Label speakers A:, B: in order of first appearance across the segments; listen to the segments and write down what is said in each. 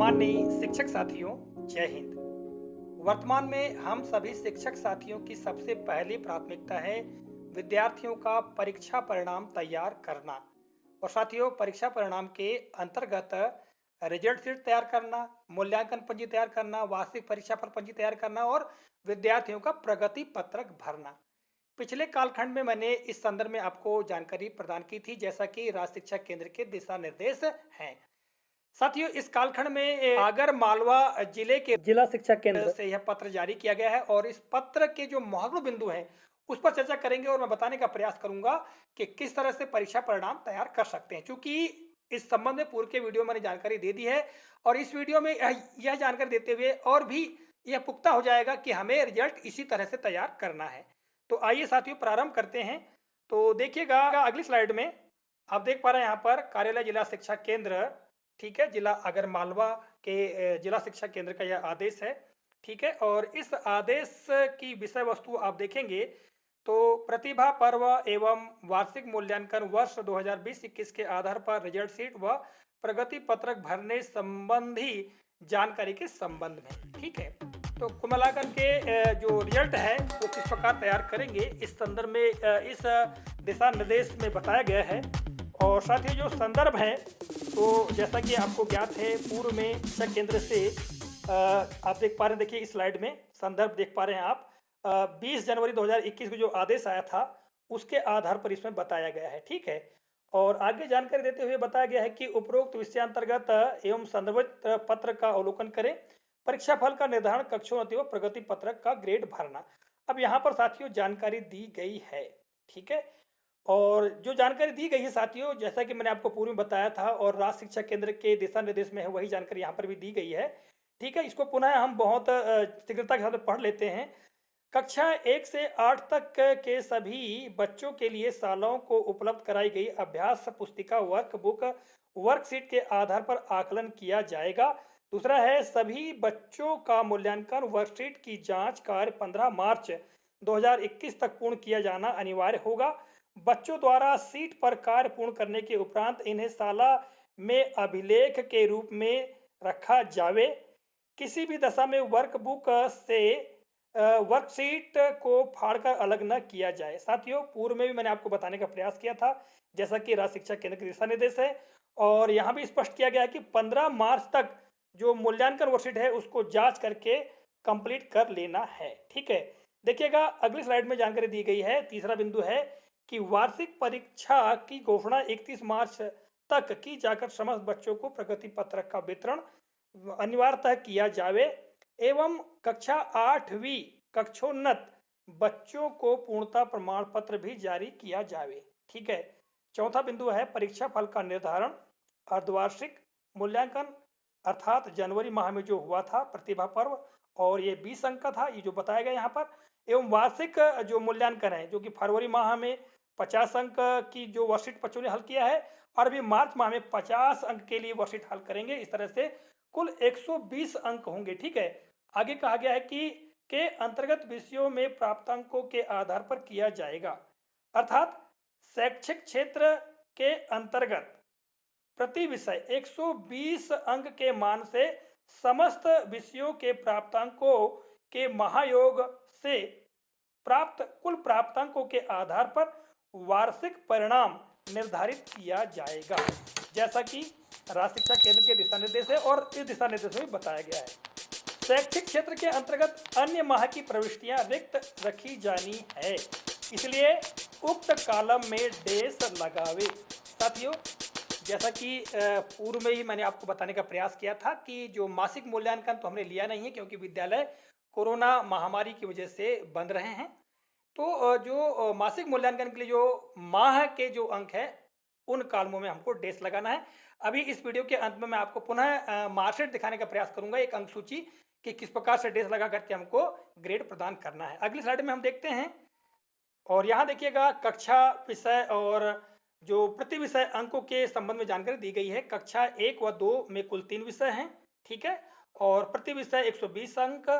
A: माननीय शिक्षक साथियों, जय हिंद। वर्तमान में हम सभी शिक्षक साथियों की सबसे पहली प्राथमिकता है विद्यार्थियों का परीक्षा परिणाम तैयार करना। और साथियों, परीक्षा परिणाम के अंतर्गत रिजल्ट शीट तैयार करना, मूल्यांकन पंजी तैयार करना, वार्षिक परीक्षा फल पंजी तैयार करना और विद्यार्थियों का प्रगति पत्रक भरना। पिछले कालखंड में मैंने इस संदर्भ में आपको जानकारी प्रदान की थी, जैसा कि राज्य शिक्षा केंद्र के दिशा निर्देश हैं। साथियों, इस कालखंड में आगर मालवा जिले के जिला शिक्षा केंद्र से यह पत्र जारी किया गया है और इस पत्र के जो महत्वपूर्ण बिंदु हैं उस पर चर्चा करेंगे और मैं बताने का प्रयास करूंगा कि किस तरह से परीक्षा परिणाम तैयार कर सकते हैं। क्योंकि इस संबंध में पूर्व के वीडियो में मैंने जानकारी दे दी है और इस वीडियो में यह जानकारी देते हुए और भी यह पुख्ता हो जाएगा कि हमें रिजल्ट इसी तरह से तैयार करना है। तो आइए साथियों, प्रारंभ करते हैं। तो देखिएगा, अगली स्लाइड में आप देख पा रहे हैं यहाँ पर कार्यालय जिला शिक्षा केंद्र, ठीक है, जिला आगरमालवा के जिला शिक्षा केंद्र का यह आदेश है, ठीक है। और इस आदेश की विषय वस्तु आप देखेंगे तो प्रतिभा पर्व एवं वार्षिक मूल्यांकन वर्ष 2020-21 के आधार पर रिजल्ट शीट व प्रगति पत्रक भरने संबंधी जानकारी के संबंध में, ठीक है। तो कुल मिलाकर के जो रिजल्ट है वो किस प्रकार तैयार करेंगे इस संदर्भ में इस दिशा निर्देश में बताया गया है। और साथ ही जो संदर्भ है, तो जैसा कि आपको ज्ञात है, पूर्व में शिक्षा केंद्र से आप देख पा रहे हैं, देखिए इस स्लाइड में संदर्भ देख पा रहे हैं आप, 20 जनवरी 2021 को जो आदेश आया था उसके आधार पर इसमें बताया गया है, ठीक है। और आगे जानकारी देते हुए बताया गया है कि उपरोक्त विषयांतर्गत एवं संदर्भित पत्र का अवलोकन करें, परीक्षा फल का निर्धारण, कक्षोन्नति व प्रगति पत्रक का ग्रेड भरना। अब यहाँ पर साथियों जानकारी दी गई है, ठीक है। और जो जानकारी दी गई है साथियों, जैसा कि मैंने आपको पूर्व में बताया था और राज्य शिक्षा केंद्र के दिशा निर्देश में है, वही जानकारी यहाँ पर भी दी गई है, ठीक है। इसको पुनः हम बहुत शीघ्रता के साथ पढ़ लेते हैं। कक्षा 1 से 8 तक के सभी बच्चों के लिए शालाओं को उपलब्ध कराई गई अभ्यास पुस्तिका, वर्कबुक, वर्कशीट के आधार पर आकलन किया जाएगा। दूसरा है, सभी बच्चों का मूल्यांकन वर्कशीट की जांच कार्य 15 मार्च 2021 तक पूर्ण किया जाना अनिवार्य होगा। बच्चों द्वारा सीट पर कार्य पूर्ण करने के उपरांत इन्हें शाला में अभिलेख के रूप में रखा जावे। किसी भी दशा में वर्कबुक से वर्कशीट को फाड़कर अलग न किया जाए। साथियों, पूर्व में भी मैंने आपको बताने का प्रयास किया था, जैसा कि राज्य शिक्षा केंद्र के दिशा निर्देश है और यहाँ भी स्पष्ट किया गया है कि 15 मार्च तक जो मूल्यांकन वर्कशीट है उसको जांच करके कंप्लीट कर लेना है, ठीक है। देखिएगा, अगली स्लाइड में जानकारी दी गई है। तीसरा बिंदु है कि वार्षिक परीक्षा की घोषणा 31 मार्च तक की जाकर समस्त बच्चों को प्रगति पत्रक का वितरण अनिवार्यतः किया जावे एवं कक्षा 8वीं कक्षोन्नत बच्चों को पूर्णता प्रमाण पत्र भी जारी किया जावे, ठीक है। चौथा बिंदु है परीक्षा फल का निर्धारण, अर्धवार्षिक मूल्यांकन अर्थात जनवरी माह में जो हुआ था प्रतिभा पर्व, और ये 20 अंक का था, ये जो बताया गया यहाँ पर, एवं वार्षिक जो मूल्यांकन है जो कि फरवरी माह में 50 अंक की जो वर्कशीट बच्चों ने हल किया है और अभी मार्च माह में 50 अंक के लिए वर्कशीट हल करेंगे। इस तरह से कुल 120 अंक होंगे, ठीक है। आगे कहा गया है कि के अंतर्गत विषयों में प्राप्तांकों के आधार पर किया जाएगा, अर्थात शैक्षिक क्षेत्र के अंतर्गत प्रति विषय 120 अंक के मान से समस्त विषयों के प्राप्तांकों के महायोग से प्राप्त कुल प्राप्तांकों के आधार पर वार्षिक परिणाम निर्धारित किया जाएगा, जैसा कि राज्य शिक्षा केंद्र के दिशा निर्देश है और इस दिशा निर्देश में बताया गया है। शैक्षिक क्षेत्र के अंतर्गत अन्य माह की प्रविष्टियां रिक्त रखी जानी है, इसलिए उक्त कॉलम में डेस लगावे। साथियों, जैसा कि पूर्व में ही मैंने आपको बताने का प्रयास किया था कि जो मासिक मूल्यांकन तो हमने लिया नहीं है, क्योंकि विद्यालय कोरोना महामारी की वजह से बंद रहे हैं। तो जो मासिक मूल्यांकन के लिए जो माह के जो अंक हैं उन कॉलमों में हमको डेस लगाना है। अभी इस वीडियो के अंत में मैं आपको पुनः मार्कशीट दिखाने का प्रयास करूंगा, एक अंक सूची, कि किस प्रकार से डेस लगा करके हमको ग्रेड प्रदान करना है। अगली स्लाइड में हम देखते हैं और यहाँ देखिएगा कक्षा विषय और जो प्रति विषय अंकों के संबंध में जानकारी दी गई है। कक्षा 1 व 2 में कुल 3 विषय हैं, ठीक है, और प्रति विषय 120 अंक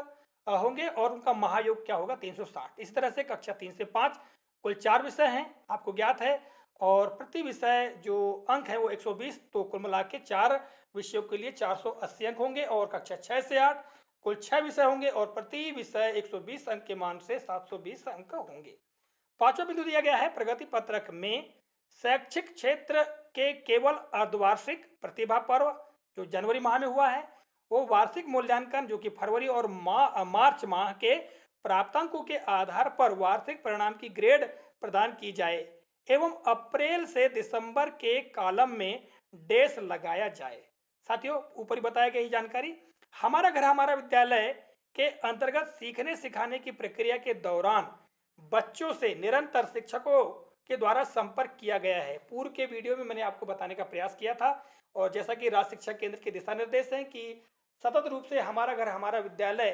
A: होंगे और उनका महायोग क्या होगा, 360। इसी तरह से कक्षा 3 से 5 कुल 4 विषय हैं, आपको ज्ञात है, और प्रति विषय जो अंक है वो 120, तो कुल मिला के 4 विषयों के लिए 480 अंक होंगे और कक्षा 6 से 8 कुल 6 विषय होंगे और प्रति विषय 120 अंक के मान से 720 अंक होंगे। पांचवा बिंदु दिया गया है प्रगति पत्रक में शैक्षिक क्षेत्र के केवल अर्धवार्षिक प्रतिभा पर्व जो जनवरी माह में हुआ है, वो वार्षिक मूल्यांकन जो कि फरवरी और मार्च माह के प्राप्तांकों के आधार पर वार्षिक परिणाम की ग्रेड प्रदान की जाए एवं अप्रैल से दिसंबर के कॉलम में डेस लगाया जाए। साथियों, ऊपर बताया गई जानकारी हमारा घर हमारा विद्यालय के अंतर्गत सीखने सिखाने की प्रक्रिया के दौरान बच्चों से निरंतर शिक्षकों के द्वारा संपर्क किया गया है। पूर्व के वीडियो में मैंने आपको बताने का प्रयास किया था और जैसा कि राज्य शिक्षा केंद्र के दिशा निर्देश हैं कि सतत रूप से हमारा घर हमारा विद्यालय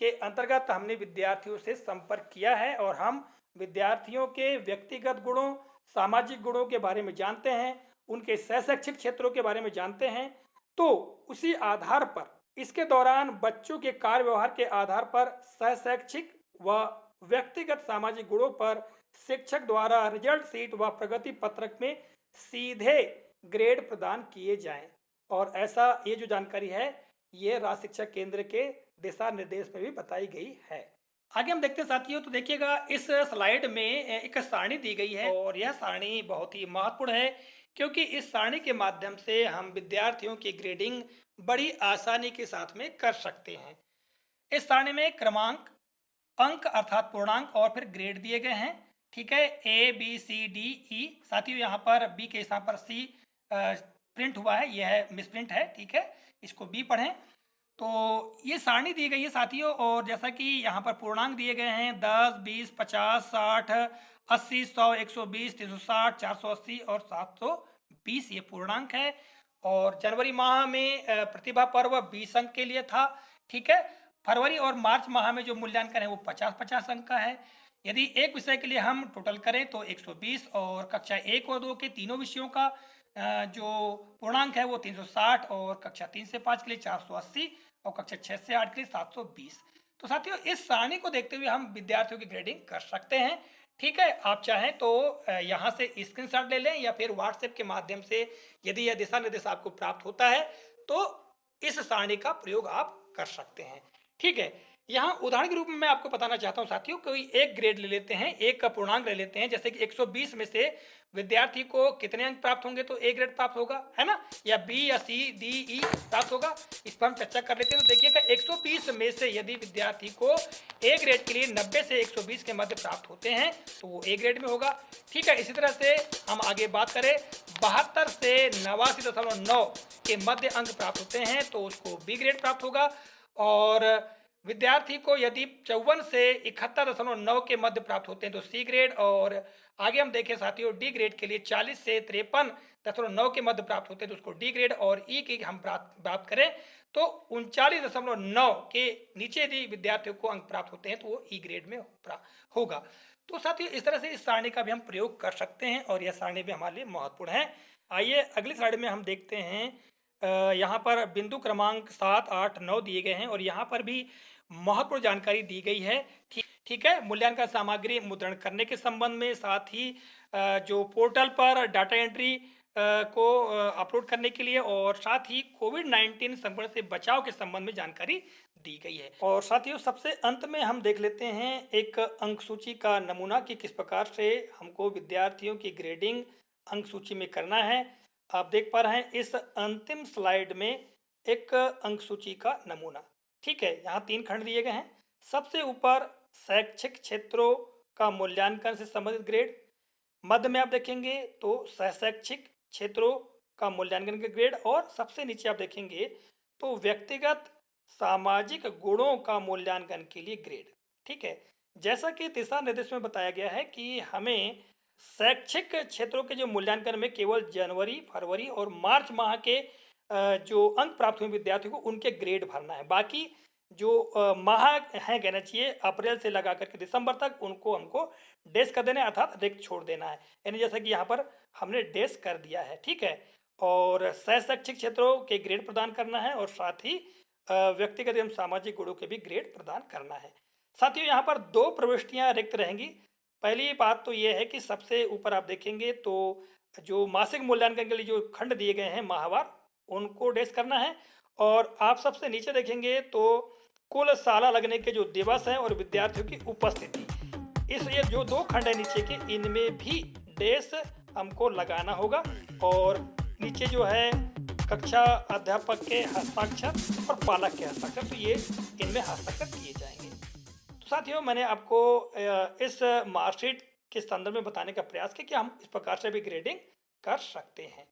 A: के अंतर्गत हमने विद्यार्थियों से संपर्क किया है और हम विद्यार्थियों के व्यक्तिगत गुणों, सामाजिक गुणों के बारे में जानते हैं, उनके शैक्षिक क्षेत्रों के बारे में जानते हैं। तो उसी आधार पर इसके दौरान बच्चों के कार्य व्यवहार के आधार पर शैक्षिक व व्यक्तिगत सामाजिक गुणों पर शिक्षक द्वारा रिजल्ट शीट व प्रगति पत्रक में सीधे ग्रेड प्रदान किए जाएं। और ऐसा ये जो जानकारी है ये राज्य शिक्षा केंद्र के दिशा निर्देश में भी बताई गई है। आगे हम देखते हैं साथियों, तो देखिएगा इस स्लाइड में एक सारणी दी गई है और यह सारणी बहुत ही महत्वपूर्ण है क्योंकि इस सारणी के माध्यम से हम विद्यार्थियों की ग्रेडिंग बड़ी आसानी के साथ में कर सकते हैं। इस सारणी में क्रमांक, अंक अर्थात पूर्णांक और फिर ग्रेड दिए गए हैं। ठीक है, A B C D E। साथियों यहाँ पर B के स्थान पर C प्रिंट हुआ है, यह मिसप्रिंट है। ठीक है, इसको B पढ़ें। तो ये सारणी दी गई है साथियों और जैसा कि यहाँ पर पूर्णांक दिए गए हैं 10, 20, 50, 60, 80, 100, 120, 360, 480 और 720 ये पूर्णांक है। और जनवरी माह में प्रतिभा पर्व 20 अंक के लिए था। ठीक है, फरवरी और मार्च माह में जो मूल्यांकन है वो 50-50 अंक का है। यदि एक विषय के लिए हम टोटल करें तो 120 और कक्षा 1 और 2 के तीनों विषयों का जो पूर्णांक है वो 360 और कक्षा 3 से 5 के लिए 480 और कक्षा 6 से 8 के लिए 720। तो साथियों इस सारणी को देखते हुए हम विद्यार्थियों की ग्रेडिंग कर सकते हैं। ठीक है, आप चाहें तो यहाँ से स्क्रीनशॉट ले लें या फिर व्हाट्सएप के माध्यम से यदि यह दिशा निर्देश आपको प्राप्त होता है तो इस सारणी का प्रयोग आप कर सकते हैं। ठीक है, यहाँ उदाहरण के रूप में मैं आपको बताना चाहता हूँ साथियों, कोई एक ग्रेड ले लेते हैं, एक का पूर्णांक ले लेते हैं, जैसे कि 120 में से विद्यार्थी को कितने अंक प्राप्त होंगे तो ए ग्रेड प्राप्त होगा, है ना, या बी या सी डी ई प्राप्त होगा, इस पर हम चर्चा कर लेते हैं। तो देखिएगा 120 में से यदि विद्यार्थी को ए ग्रेड के लिए 90 से 120 के मध्य प्राप्त होते हैं तो वो ए ग्रेड में होगा। ठीक है, इसी तरह से हम आगे बात करें 72 से 89.9 के मध्य अंक प्राप्त होते हैं तो उसको बी ग्रेड प्राप्त होगा। और विद्यार्थी को यदि 54 से 71.9 के मध्य प्राप्त होते हैं तो सी ग्रेड। और आगे हम देखें साथियों डी ग्रेड के लिए 40 से 53.9 के मध्य प्राप्त होते हैं तो उसको डी ग्रेड। और ई की हम प्राप्त करें तो 39.9 के नीचे यदि विद्यार्थियों को अंक प्राप्त होते हैं तो वो ई ग्रेड में होगा। तो साथियों इस तरह से इस सारणी का भी हम प्रयोग कर सकते हैं और यह सारणी भी हमारे लिए महत्वपूर्ण है। आइए अगली स्लाइड में हम देखते हैं, यहाँ पर बिंदु क्रमांक 7, 8, 9 दिए गए हैं और यहाँ पर भी महत्वपूर्ण जानकारी दी गई है। ठीक है, मूल्यांकन सामग्री मुद्रण करने के संबंध में, साथ ही जो पोर्टल पर डाटा एंट्री को अपलोड करने के लिए और साथ ही कोविड-19 संक्रमण से बचाव के संबंध में जानकारी दी गई है। और साथियों सबसे अंत में हम देख लेते हैं एक अंक सूची का नमूना कि किस प्रकार से हमको विद्यार्थियों की ग्रेडिंग अंक सूची में करना है। आप देख पा रहे हैं इस अंतिम स्लाइड में एक अंक सूची का नमूना। ठीक है, यहाँ 3 खंड दिए गए हैं। सबसे ऊपर शैक्षिक क्षेत्रों का मूल्यांकन से संबंधित ग्रेड, मध्य में आप देखेंगे तो शैक्षिक क्षेत्रों का मूल्यांकन के ग्रेड और सबसे नीचे आप देखेंगे तो व्यक्तिगत सामाजिक गुणों का मूल्यांकन के लिए ग्रेड। ठीक है, जैसा कि दिशा निर्देश में बताया गया है कि हमें शैक्षिक क्षेत्रों के जो मूल्यांकन में केवल जनवरी, फरवरी और मार्च माह के जो अंक प्राप्त हुए विद्यार्थियों को उनके ग्रेड भरना है। बाकी जो माह हैं कहना चाहिए अप्रैल से लगा करके दिसंबर तक उनको हमको डेस कर देना है अर्थात रिक्त छोड़ देना है, यानी जैसा कि यहाँ पर हमने डेस कर दिया है। ठीक है, और शैक्षिक क्षेत्रों के ग्रेड प्रदान करना है और साथ ही व्यक्तिगत एवं सामाजिक गुणों के भी ग्रेड प्रदान करना है। साथियों यहाँ पर 2 प्रविष्टियाँ रिक्त रहेंगी, पहली बात तो ये है कि सबसे ऊपर आप देखेंगे तो जो मासिक मूल्यांकन के लिए जो खंड दिए गए हैं माहवार, उनको डैश करना है। और आप सबसे नीचे देखेंगे तो कुल साला लगने के जो दिवस हैं और विद्यार्थियों की उपस्थिति, इस ये जो 2 खंड है नीचे के, इनमें भी डैश हमको लगाना होगा। और नीचे जो है कक्षा अध्यापक के हस्ताक्षर और पालक के हस्ताक्षर, तो ये इनमें हस्ताक्षर किए जाएंगे। तो साथियों, मैंने आपको इस मार्कशीट के संदर्भ में बताने का प्रयास किया कि हम इस प्रकार से भी ग्रेडिंग कर सकते हैं।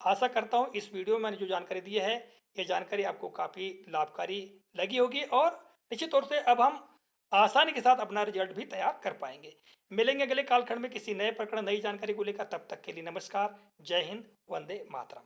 A: आशा करता हूँ इस वीडियो में मैंने जो जानकारी दी है, ये जानकारी आपको काफ़ी लाभकारी लगी होगी और निश्चित तौर से अब हम आसानी के साथ अपना रिजल्ट भी तैयार कर पाएंगे। मिलेंगे अगले कालखंड में किसी नए प्रकरण, नई जानकारी को लेकर। तब तक के लिए नमस्कार, जय हिंद, वंदे मातरम।